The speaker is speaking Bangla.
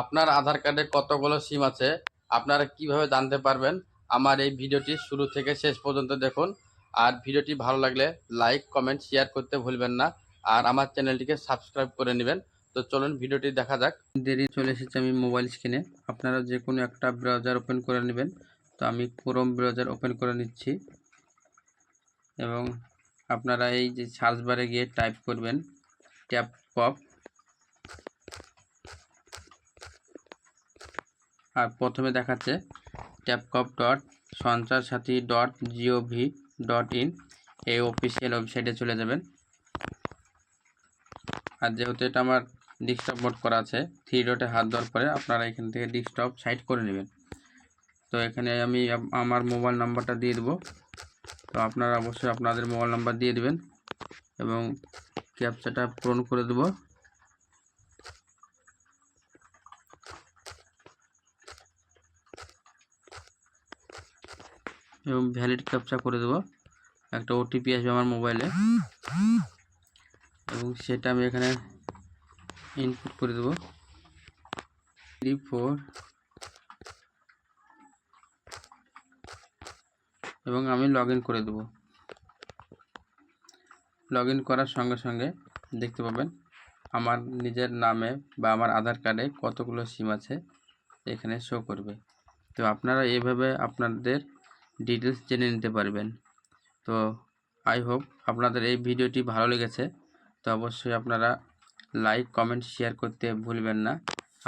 আপনার আধার কার্ডে কতগুলো সিম আছে আপনারা কিভাবে জানতে পারবেন? আমার এই ভিডিওটি শুরু থেকে শেষ পর্যন্ত দেখুন। আর ভিডিওটি ভালো লাগলে লাইক কমেন্ট শেয়ার করতে ভুলবেন না। আর আমার চ্যানেলটিকে সাবস্ক্রাইব করে নেবেন। তো চলুন ভিডিওটি দেখা যাক। দেরি চলে এসেছে আমি মোবাইল স্ক্রিনে। আপনারা যে কোনো একটা ব্রাউজার ওপেন করে নেবেন। তো আমি ক্রোম ব্রাউজার ওপেন করে নিচ্ছি এবং আপনারা এই যে সার্চ বারে গিয়ে টাইপ করবেন ট্যাপকপ। আর প্রথমে দেখাচ্ছে tapcop.সঞ্চারসাথী.gov.in, এই অফিসিয়াল ওয়েবসাইটে চলে যাবেন। আর যেহেতু এটা আমার ডেস্কটপ মোড করা আছে, থ্রি ডটে হাত দেওয়ার পরে আপনারা এখান থেকে ডেস্কটপ সাইড করে নেবেন। তো এখানে আমি আমার মোবাইল নাম্বারটা দিয়ে দেবো। তো আপনারা অবশ্যই আপনাদের মোবাইল নাম্বার দিয়ে দেবেন এবং ক্যাপচাটা পূরণ করে দেবো। এবং ভ্যালিড ক্যাপচা করে দেবো। একটা ওটিপি আসবে আমার মোবাইলে এবং সেটা আমি এখানে ইনপুট করে দেবো 34 এবং আমি লগ ইন করে দেবো। লগ ইন করার সঙ্গে সঙ্গে দেখতে পাবেন আমার নিজের নামে বা আমার আধার কার্ডে কতগুলো সিম আছে এখানে শো করবে। তো আপনারা এইভাবে আপনাদের ডিটেলস জেনে নিতে পারবেন। তো আই হোপ আপনাদের এই ভিডিওটি ভালো লেগেছে। তো অবশ্যই আপনারা লাইক কমেন্ট শেয়ার করতে ভুলবেন না।